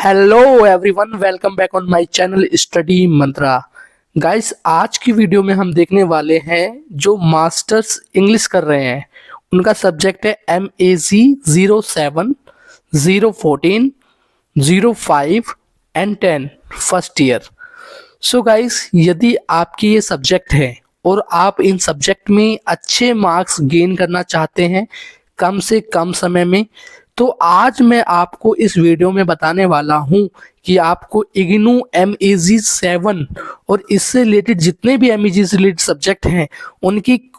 Hello everyone, welcome back on my channel study Mantra. Guys, आज की video में हम देखने वाले हैं जो मास्टर्स इंग्लिश कर रहे हैं उनका सब्जेक्ट है MAG 07, 014, 05 and 10 first year. So guys, यदि आपकी ये सब्जेक्ट है और आप इन सब्जेक्ट में अच्छे मार्क्स गेन करना चाहते हैं कम से कम समय में, तो आज मैं आपको इस वीडियो में बताने वाला हूं कि आपको इग्नू MAG 7 और इससे रिलेटेड जितने भी MAG से रिलेटेड सब्जेक्ट हैं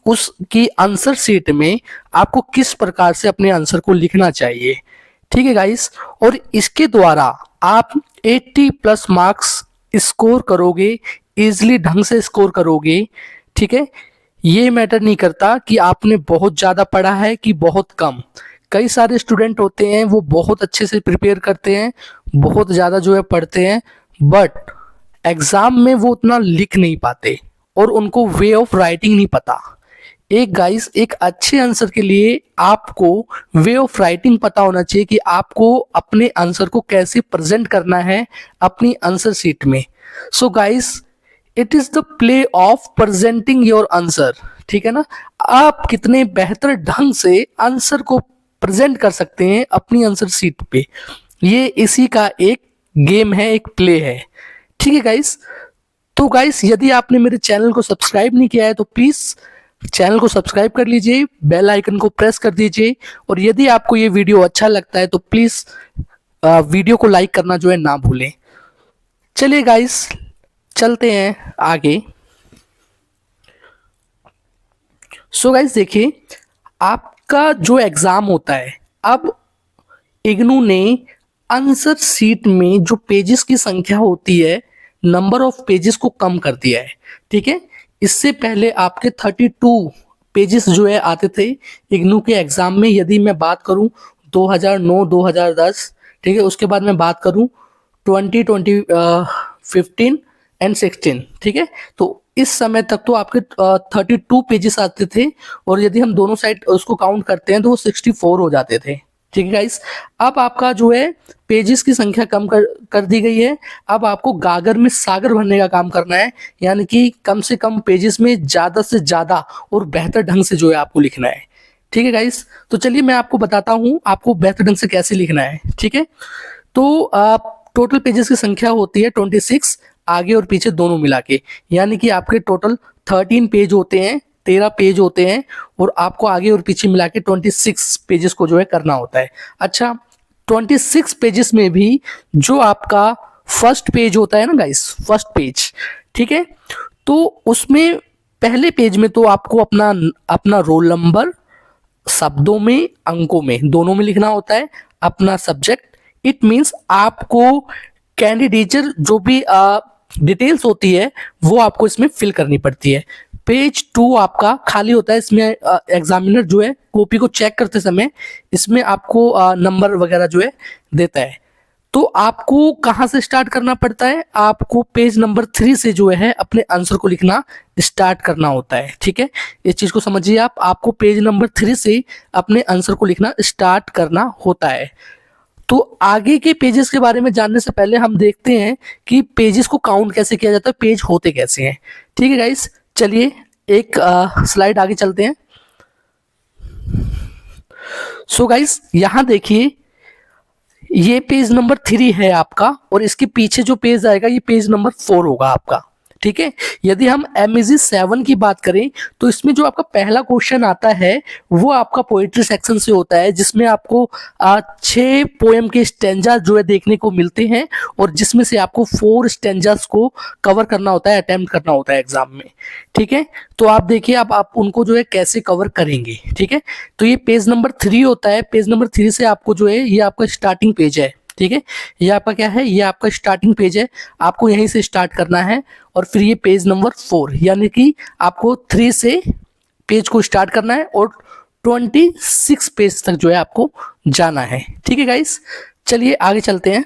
उसकी आंसर शीट में आपको किस प्रकार से अपने आंसर को लिखना चाहिए। ठीक है गाइस, और इसके द्वारा आप 80+ मार्क्स स्कोर करोगे, इजीली ढंग से स्कोर करोगे। ठीक है, ये मैटर नहीं करता कि आपने बहुत ज़्यादा पढ़ा है कि बहुत कम। कई सारे स्टूडेंट होते हैं वो बहुत अच्छे से प्रिपेयर करते हैं, बहुत ज़्यादा जो है पढ़ते हैं, बट एग्ज़ाम में वो उतना लिख नहीं पाते और उनको वे ऑफ राइटिंग नहीं पता। एक अच्छे आंसर के लिए आपको वे ऑफ राइटिंग पता होना चाहिए कि आपको अपने आंसर को कैसे प्रेजेंट करना है अपनी आंसर शीट में। So guys, it is the play of presenting your answer. ठीक है ना, आप कितने बेहतर ढंग से आंसर को प्रेजेंट कर सकते हैं अपनी आंसर शीट पे, ये इसी का एक गेम है, एक प्ले है। ठीक है गाइस, तो गाइस यदि आपने मेरे चैनल को सब्सक्राइब नहीं किया है तो प्लीज चैनल को सब्सक्राइब कर लीजिए, बेल आइकन को प्रेस कर दीजिए, और यदि आपको ये वीडियो अच्छा लगता है तो प्लीज वीडियो को लाइक करना जो है ना भूलें। चलिए गाइस, चलते हैं आगे। सो गाइस देखिए, आपका जो एग्जाम होता है, अब इग्नू ने आंसर शीट में जो पेजेस की संख्या होती है, नंबर ऑफ पेजेस को कम कर दिया है। ठीक है, इससे पहले आपके 32 पेजेस जो है आते थे इग्नू के एग्जाम में। यदि मैं बात करूं 2009 2010, ठीक है, उसके बाद मैं बात करूं 2020 15 एंड 16, ठीक है, तो इस समय तक तो आपके 32 पेजेस आते थे, और यदि हम दोनों साइड उसको काउंट करते हैं तो वो 64 हो जाते थे। ठीक है गाइस, अब आपका जो है पेजेस की संख्या कम कर दी गई है। अब आपको गागर में सागर भरने का काम करना है, यानी कि कम से कम पेजेस में ज़्यादा से ज़्यादा और बेहतर ढंग से जो है आपको लिखना है। ठीक है गाइस, तो चलिए मैं आपको बताता हूँ आपको बेहतर ढंग से कैसे लिखना है। ठीक है, तो टोटल पेजेस की संख्या होती है 26, आगे और पीछे दोनों मिला के, यानी कि आपके टोटल 13 पेज होते हैं, 13 पेज होते हैं, और आपको आगे और पीछे मिला के 26 पेजेस को जो है करना होता है। अच्छा, 26 पेजेस में भी जो आपका फर्स्ट पेज होता है ना गाइस, फर्स्ट पेज, ठीक है, तो उसमें पहले पेज में तो आपको अपना रोल नंबर शब्दों में, अंकों में, दोनों में लिखना होता है, अपना सब्जेक्ट। इट मीन्स आपको कैंडिडेचर जो भी डिटेल्स होती है वो आपको इसमें फिल करनी पड़ती है। पेज 2 आपका खाली होता है, इसमें एग्जामिनर जो है कॉपी को चेक करते समय इसमें आपको नंबर वगैरह जो है देता है। तो आपको कहाँ से स्टार्ट करना पड़ता है, आपको पेज नंबर 3 से जो है अपने आंसर को लिखना स्टार्ट करना होता है। ठीक है, इस चीज को समझिए, आपको पेज नंबर 3 से अपने आंसर को लिखना स्टार्ट करना होता है। तो आगे के पेजेस के बारे में जानने से पहले हम देखते हैं कि पेजेस को काउंट कैसे किया जाता है, पेज होते कैसे हैं। ठीक है गाइस, चलिए एक स्लाइड आगे चलते हैं। सो गाइस, यहां देखिए, ये पेज नंबर 3 है आपका, और इसके पीछे जो पेज आएगा ये पेज नंबर 4 होगा आपका। ठीक है, यदि हम MAG 7 की बात करें तो इसमें जो आपका पहला क्वेश्चन आता है वो आपका पोएट्री सेक्शन से होता है, जिसमें आपको 6 पोएम के स्टैंजास जो है देखने को मिलते हैं, और जिसमें से आपको 4 स्टैंजास को कवर करना होता है, अटेम्प्ट करना होता है एग्जाम में। ठीक है, तो आप देखिए अब आप उनको जो है कैसे कवर करेंगे। ठीक है, तो ये पेज नंबर 3 होता है, पेज नंबर 3 से आपको जो है ये आपका स्टार्टिंग पेज है। ठीक है, ये आपका क्या है, ये आपका स्टार्टिंग पेज है, आपको यहीं से स्टार्ट करना है, और फिर ये पेज नंबर 4, यानी कि आपको 3 से पेज को स्टार्ट करना है और 26 पेज तक जो है आपको जाना है। ठीक है गाइस, चलिए आगे चलते हैं।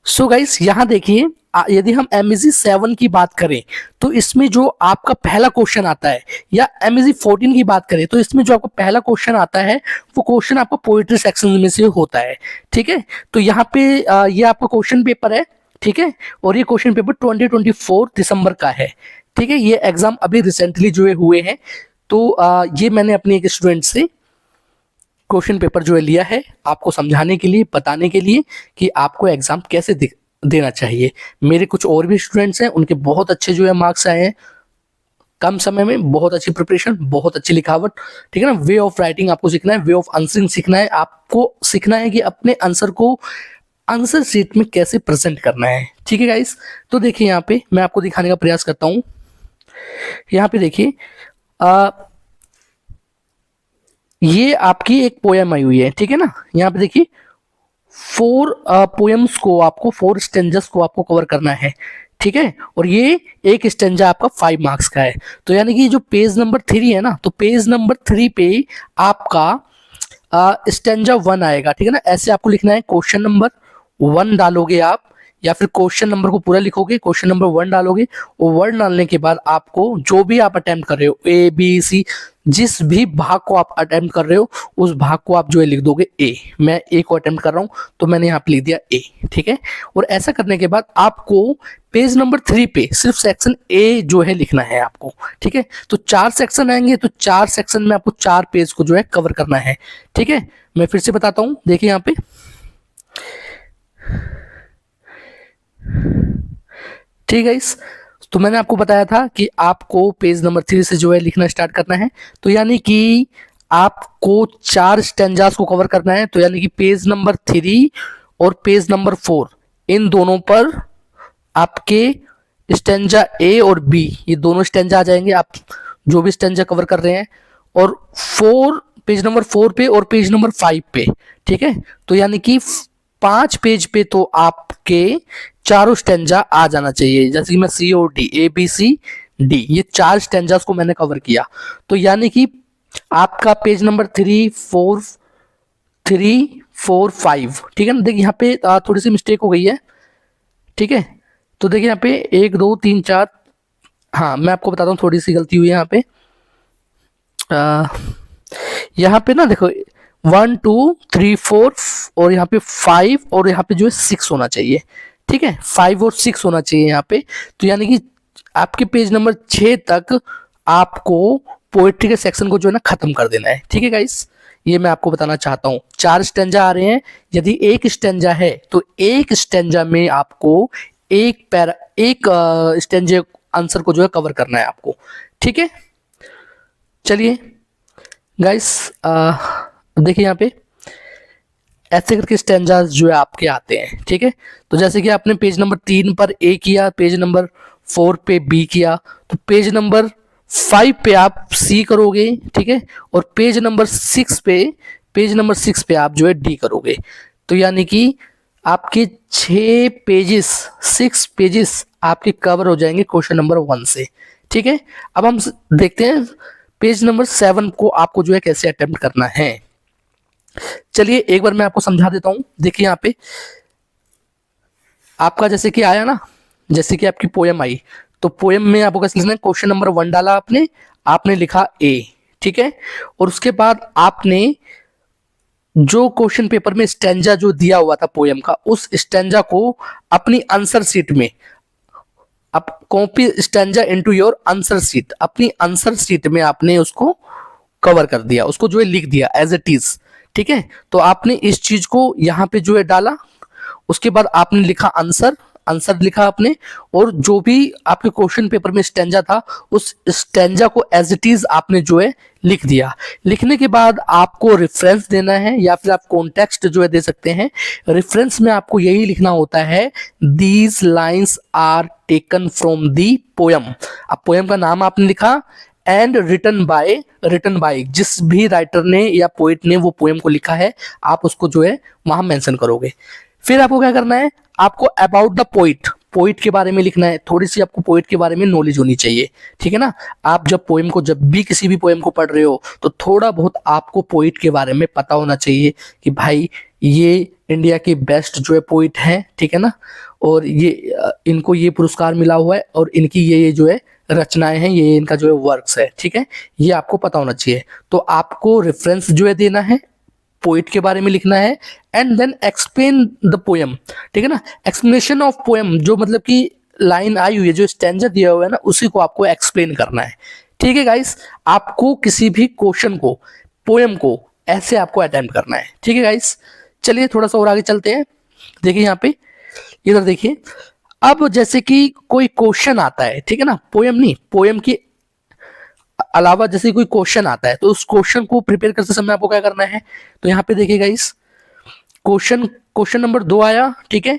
सो गाइस यहाँ देखिए, यदि हम MEG 7 की बात करें तो इसमें जो आपका पहला क्वेश्चन आता है, या MEG 14 की बात करें तो इसमें जो आपका पहला क्वेश्चन आता है वो क्वेश्चन आपका पोइट्री सेक्शन में से होता है। ठीक है, तो यहाँ पे ये आपका क्वेश्चन पेपर है। ठीक है, और ये क्वेश्चन पेपर 2024 दिसंबर का है। ठीक है, ये एग्जाम अभी रिसेंटली जो है हुए हैं। तो ये मैंने अपने एक स्टूडेंट से क्वेश्चन पेपर जो है लिया है आपको समझाने के लिए, बताने के लिए कि आपको एग्जाम कैसे देना चाहिए। मेरे कुछ और भी स्टूडेंट्स हैं, उनके बहुत अच्छे जो है मार्क्स आए हैं, कम समय में बहुत अच्छी प्रिपरेशन, बहुत अच्छी लिखावट। ठीक है ना, वे ऑफ राइटिंग आपको सीखना है, वे ऑफ आंसरिंग सीखना है। आपको सीखना है कि अपने आंसर को आंसर शीट में कैसे प्रेजेंट करना है। ठीक है गाइस, तो देखिए यहाँ पे मैं आपको दिखाने का प्रयास करता हूँ। यहाँ पे देखिए ये आपकी एक पोयम आई हुई है। ठीक है ना, यहाँ पे देखिए 4 पोएम्स को आपको, 4 स्टेंजर्स को आपको कवर करना है। ठीक है, और ये एक स्टेंजा आपका 5 मार्क्स का है। तो यानी कि जो पेज नंबर 3 है ना, तो पेज नंबर 3 पे आपका स्टेंजा 1 आएगा। ठीक है ना, ऐसे आपको लिखना है, क्वेश्चन नंबर 1 डालोगे आप, या फिर क्वेश्चन नंबर को पूरा लिखोगे, क्वेश्चन नंबर 1 डालोगे, और 1 डालने के बाद आपको जो भी आप अटेम्प्ट कर रहे हो, ABC, जिस भी भाग को आप अटेम्प्ट कर रहे हो उस भाग को आप जो है लिख दोगे A। मैं A को अटेम्प्ट कर रहा हूं तो मैंने यहाँ पे लिख दिया A। ठीक है, और ऐसा करने के बाद आपको पेज नंबर 3 पे सिर्फ सेक्शन A जो है लिखना है आपको। ठीक है, तो 4 सेक्शन आएंगे, तो 4 सेक्शन में आपको 4 पेज को जो है कवर करना है। ठीक है, मैं फिर से बताता हूं, देखिए यहाँ पे ठीक है इस, तो मैंने आपको बताया था कि आपको पेज नंबर 3 से जो है लिखना स्टार्ट करना है। तो यानी कि आपको 4 स्टेंजास को कवर करना है। तो यानी कि पेज नंबर 3 और पेज नंबर 4, इन दोनों पर आपके स्टेंजा A और B, ये दोनों स्टेंजा आ जाएंगे, आप जो भी स्टेंजा कवर कर रहे हैं। और 4 पेज नंबर 4 पे और पेज नंबर 5 पे। ठीक है, तो यानी कि 5 पेज पे तो आपके चारों स्टेंजा आ जाना चाहिए। जैसे कि मैं C और D, ABCD, ये 4 स्टेंजास को मैंने कवर किया। तो यानी कि आपका पेज नंबर 3, 4, 5, ठीक है ना। देखिए यहाँ पे थोड़ी सी मिस्टेक हो गई है। ठीक है, तो देखिए यहाँ पे 1, 2, 3, 4, हाँ मैं आपको बताता हूँ, थोड़ी सी गलती हुई है यहाँ पे। यहाँ पे ना देखो 1, 2, 3, 4 और यहाँ पे 5 और यहाँ पे जो है 6 होना चाहिए। ठीक है, 5 और 6 होना चाहिए यहाँ पे। तो यानी कि आपके पेज नंबर 6 तक आपको पोएट्री के सेक्शन को जो है ना खत्म कर देना है। ठीक है गाइस, ये मैं आपको बताना चाहता हूँ। 4 स्टेंजा आ रहे हैं, यदि एक स्टेंजा है तो एक स्टेंजा में आपको एक स्टेंजे आंसर को जो है कवर करना है आपको। ठीक है, चलिए गाइस देखिए यहाँ पे ऐसे करके स्टेंजास जो है आपके आते हैं। ठीक है, तो जैसे कि आपने पेज नंबर 3 पर A किया, पेज नंबर 4 पे B किया, तो पेज नंबर 5 पे आप C करोगे। ठीक है, और पेज नंबर 6 पे आप जो है D करोगे। तो यानी कि आपके 6 पेजेस आपके कवर हो जाएंगे क्वेश्चन नंबर 1 से। ठीक है, अब हम देखते हैं पेज नंबर 7 को आपको जो है कैसे अटेम्प्ट करना है। चलिए एक बार मैं आपको समझा देता हूं। देखिए यहाँ पे आपका जैसे कि आया ना, जैसे कि आपकी पोएम आई, तो पोएम में आपको कैसे लिखना है, क्वेश्चन नंबर 1 डाला आपने लिखा A। ठीक है, और उसके बाद आपने जो क्वेश्चन पेपर में स्टेंजा जो दिया हुआ था पोएम का, उस स्टेंजा को अपनी आंसर शीट में, आप copy stanza into your answer sheet, अपनी आंसर शीट में आपने उसको कवर कर दिया, उसको जो है लिख दिया एज इट इज। ठीक है, तो आपने इस चीज को यहाँ पे जो है डाला, उसके बाद आपने लिखा आंसर लिखा आपने, और जो भी आपके क्वेश्चन पेपर में स्टेंजा था उस स्टेंजा को एज इट इज आपने जो है लिख दिया। लिखने के बाद आपको रेफरेंस देना है या फिर आप कॉन्टेक्स्ट जो है दे सकते हैं। रेफरेंस में आपको यही लिखना होता है, these lines are taken from the poem. अब पोयम का नाम आपने लिखा एंड रिटन बाय जिस भी राइटर ने या पोइट ने वो पोएम को लिखा है, आप उसको जो है वहां मेंशन करोगे। फिर आपको क्या करना है, आपको अबाउट द पोइट के बारे में लिखना है। थोड़ी सी आपको पोइट के बारे में नॉलेज होनी चाहिए। ठीक है ना, आप जब भी किसी भी पोएम को पढ़ रहे हो तो थोड़ा बहुत आपको पोइट के बारे में पता होना चाहिए कि भाई ये इंडिया के बेस्ट जो है पोइट हैं, ठीक है ना। और ये इनको ये पुरस्कार मिला हुआ है और इनकी ये जो है रचनाएं हैं, ये इनका जो है वर्क्स है, ठीक है। ये आपको पता होना चाहिए। तो आपको रेफरेंस जो है देना है, पोइट के बारे में लिखना है, and then explain the poem, ठीक है ना। एक्सप्लेनेशन ऑफ पोएम, जो मतलब कि लाइन आई हुई है, जो स्टैंजा दिया हुआ है ना, उसी को आपको एक्सप्लेन करना है, ठीक है गाइस। आपको किसी भी क्वेश्चन को, पोएम को ऐसे आपको अटेम्प्ट करना है, ठीक है गाइस। चलिए थोड़ा सा और आगे चलते हैं। देखिए यहाँ पे, इधर देखिए। अब जैसे कि कोई क्वेश्चन आता है, ठीक है ना, पोएम नहीं, पोएम की अलावा जैसे कोई क्वेश्चन आता है, तो उस क्वेश्चन को प्रिपेयर करते समय आपको क्या करना है। तो यहाँ पे देखिएगा इस क्वेश्चन नंबर 2 आया, ठीक है।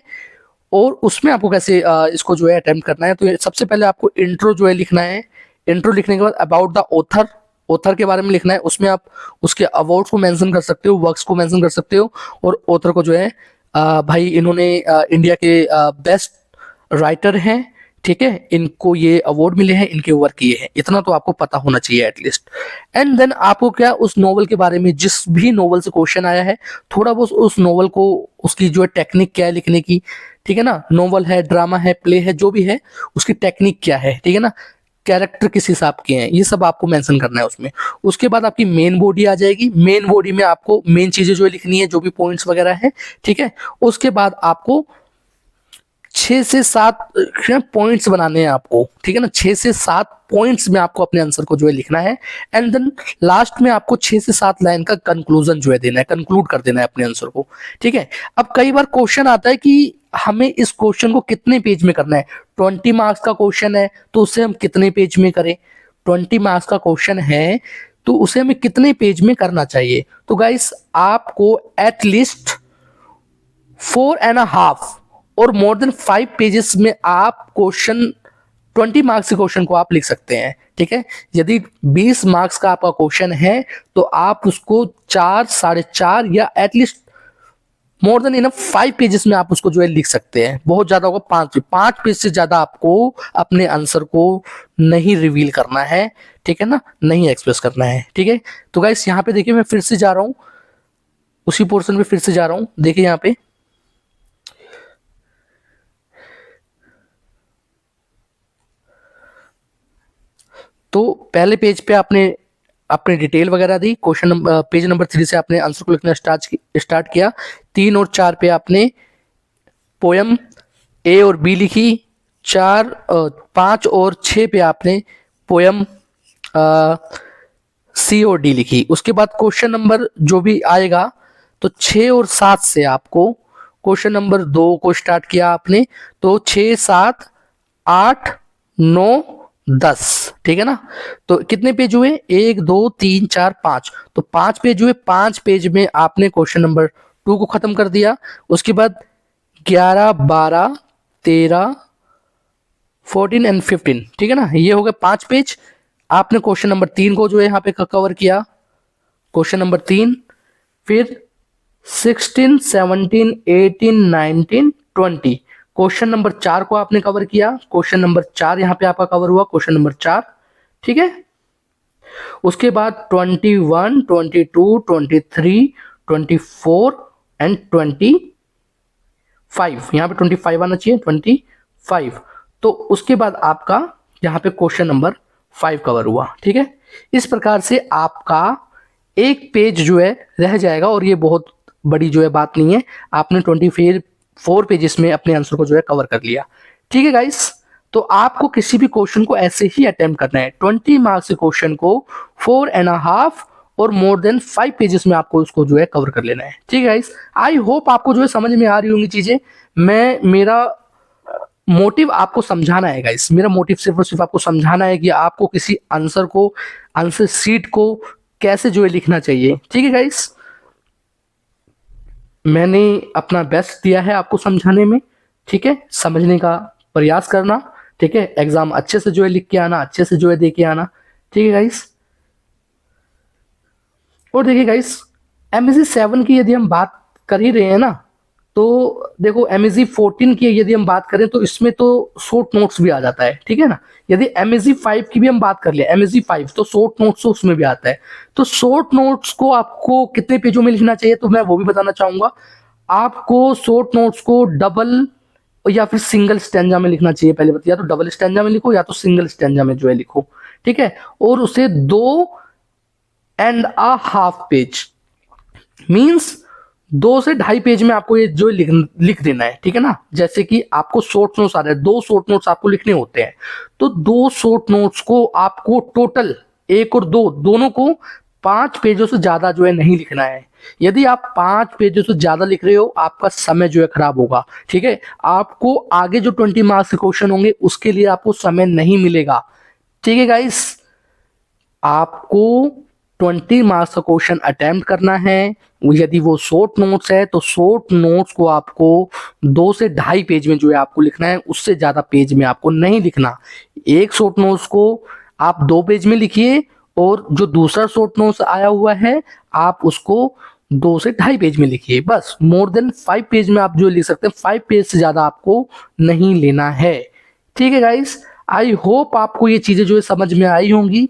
और उसमें आपको कैसे इसको जो है अटेम्प्ट करना है। तो सबसे पहले आपको इंट्रो जो है लिखना है। इंट्रो लिखने के बाद अबाउट द ऑथर, ऑथर के बारे में लिखना है। उसमें आप उसके अवार्ड्स को मेंशन कर सकते हो, वर्क्स को मेंशन कर सकते हो, और ऑथर को जो है भाई इन्होंने इंडिया के बेस्ट राइटर हैं, ठीक है, इनको ये अवार्ड मिले हैं, इनके वर्क ये हैं, इतना तो आपको पता होना चाहिए एटलीस्ट। एंड देन आपको क्या, उस नोवेल के बारे में, जिस भी नोवेल से क्वेश्चन आया है, थोड़ा बहुत उस नोवेल को, उसकी जो है टेक्निक क्या है लिखने की, ठीक है ना। नोवेल है, ड्रामा है, प्ले है, जो भी है, उसकी टेक्निक क्या है, ठीक है ना, कैरेक्टर किस हिसाब के हैं, ये सब आपको मेंशन करना है उसमें। उसके बाद आपकी मेन बॉडी आ जाएगी। मेन बॉडी में आपको मेन चीजें जो है लिखनी है, जो भी पॉइंट्स वगैरह है, ठीक है। उसके बाद आपको 6 से 7 पॉइंट्स बनाने हैं आपको, ठीक है ना। 6 से 7 पॉइंट्स में आपको अपने आंसर को जो है लिखना है। एंड देन लास्ट में आपको 6 से 7 लाइन का कंक्लूजन जो है देना है, कंक्लूड कर देना है अपने आंसर को, ठीक है। अब कई बार क्वेश्चन आता है कि हमें इस क्वेश्चन को कितने पेज में करना है। 20 मार्क्स का क्वेश्चन है तो उसे हम कितने पेज में करें। 20 मार्क्स का क्वेश्चन है तो उसे हमें कितने पेज में करना चाहिए। तो गाइस आपको एटलीस्ट 4.5 और मोर देन 5 पेजेस में आप क्वेश्चन, 20 मार्क्स के क्वेश्चन को आप लिख सकते हैं, ठीक है। यदि 20 मार्क्स का आपका क्वेश्चन है तो आप उसको 4, 4.5 या at least more than enough 5 pages में आप उसको जो है लिख सकते हैं। बहुत ज्यादा होगा 5 पेज से ज्यादा आपको अपने आंसर को नहीं रिवील करना है, ठीक है ना, नहीं एक्सप्रेस करना है, ठीक है। तो गाइस यहाँ पे देखिए, मैं फिर से जा रहा हूं, उसी पोर्शन पे फिर से जा रहा हूं। देखिए यहाँ पे तो पहले पेज पे आपने अपनी डिटेल वगैरह दी। क्वेश्चन नंबर, पेज नंबर 3 से आपने आंसर को लिखना स्टार्ट किया। 3 और 4 पे आपने पोयम ए और बी लिखी। 5 और 6 पे आपने पोयम सी और डी लिखी। उसके बाद क्वेश्चन नंबर जो भी आएगा, तो 6 और 7 से आपको क्वेश्चन नंबर 2 को स्टार्ट किया आपने। तो 6, 7, 8, 9, 10, ठीक है ना। तो कितने पेज हुए, 1, 2, 3, 4, 5। तो 5 पेज हुए। 5 पेज में आपने क्वेश्चन नंबर 2 को खत्म कर दिया। उसके बाद 11, 12, 13, 14 एंड 15, ठीक है ना, ये हो गए 5 पेज। आपने क्वेश्चन नंबर 3 को जो है यहाँ पे कवर किया, क्वेश्चन नंबर 3। फिर 16, 17, 18, 19, 20, क्वेश्चन नंबर 4 को आपने कवर किया। क्वेश्चन नंबर 4 यहाँ पे आपका कवर हुआ, क्वेश्चन नंबर 4, ठीक है। उसके बाद 21, 22, 23, 24 एंड 25, यहाँ पे 25 आना चाहिए, 25। तो उसके बाद आपका यहाँ पे क्वेश्चन नंबर 5 कवर हुआ, ठीक है। इस प्रकार से आपका एक पेज जो है रह जाएगा, और ये बहुत बड़ी जो है बात नहीं है। आपने 24 पेजेस में अपने आंसर को जो है कवर कर लिया, ठीक है गाइस। तो आपको किसी भी क्वेश्चन को ऐसे ही अटेम्प्ट करना है। 20 मार्क्स के क्वेश्चन को 4.5 और मोर देन 5 पेजेस में आपको उसको जो है कवर कर लेना है, ठीक है गाइस। आई होप आपको जो है समझ में आ रही होंगी चीजें। मेरा मोटिव आपको समझाना है गाइस, मेरा मोटिव सिर्फ और सिर्फ आपको समझाना है कि आपको किसी आंसर को, आंसर शीट को कैसे जो है लिखना चाहिए, ठीक है गाइस। मैंने अपना बेस्ट दिया है आपको समझाने में, ठीक है। समझने का प्रयास करना, ठीक है। एग्जाम अच्छे से जो है लिख के आना, अच्छे से जो है दे के आना, ठीक है गाइस। और देखिए गाइस, MSc 7 की यदि हम बात कर ही रहे हैं ना, तो देखो MSc 14 की यदि हम बात करें तो इसमें तो शॉर्ट नोट्स भी आ जाता है, ठीक है ना। यदि MSc 5 की भी हम बात कर ले, MSc 5, तो शॉर्ट नोट्स तो उसमें भी आता है। तो शॉर्ट नोट्स को आपको कितने पेजों में लिखना चाहिए, तो मैं वो भी बताना चाहूंगा। आपको शॉर्ट नोट्स को डबल या फिर सिंगल स्टैंजा में लिखना चाहिए। पहले बताइए, या तो डबल स्टैंजा में लिखो या तो सिंगल स्टैंजा में जो है लिखो, ठीक है। और उसे 2.5 पेज मीन्स 2 से 2.5 पेज में आपको ये जो लिख देना है, ठीक है ना। जैसे कि आपको शॉर्ट नोट्स आ रहे हैं, 2 शॉर्ट नोट्स आपको लिखने होते हैं, तो 2 शॉर्ट नोट्स को आपको टोटल 1 और 2 दोनों को 5 पेजों से ज्यादा जो है नहीं लिखना है। यदि आप 5 पेजों से ज्यादा लिख रहे हो, आपका समय जो है खराब होगा, ठीक है। आपको आगे जो 20 मार्क्स के क्वेश्चन होंगे उसके लिए आपको समय नहीं मिलेगा, ठीक है गाइस। आपको 20 मार्क्स का क्वेश्चन अटेम्प्ट करना है। यदि वो शॉर्ट नोट्स है तो शॉर्ट नोट्स को आपको 2 से 2.5 पेज में जो है आपको लिखना है, उससे ज्यादा पेज में आपको नहीं लिखना। एक शॉर्ट नोट्स को आप 2 पेज में लिखिए और जो दूसरा शॉर्ट नोट्स आया हुआ है आप उसको 2 से 2.5 पेज में लिखिए। बस मोर देन 5 पेज में आप जो लिख सकते हैं, 5 पेज से ज्यादा आपको नहीं लेना है, ठीक है गाइस। आई होप आपको ये चीजें जो है समझ में आई होंगी,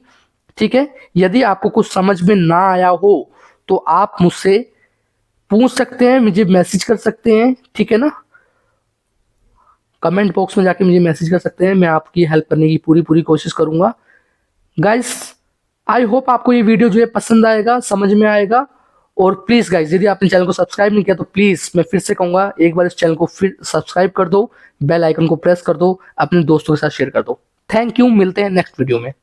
ठीक है। यदि आपको कुछ समझ में ना आया हो तो आप मुझसे पूछ सकते हैं, मुझे मैसेज कर सकते हैं, ठीक है ना। कमेंट बॉक्स में जाके मुझे मैसेज कर सकते हैं, मैं आपकी हेल्प करने की पूरी पूरी कोशिश करूंगा गाइस। आई होप आपको ये वीडियो जो है पसंद आएगा, समझ में आएगा। और प्लीज गाइस, यदि आपने चैनल को सब्सक्राइब नहीं किया तो प्लीज मैं फिर से कहूंगा, एक बार इस चैनल को फिर सब्सक्राइब कर दो, बेल आइकन को प्रेस कर दो, अपने दोस्तों के साथ शेयर कर दो। थैंक यू, मिलते हैं नेक्स्ट वीडियो में।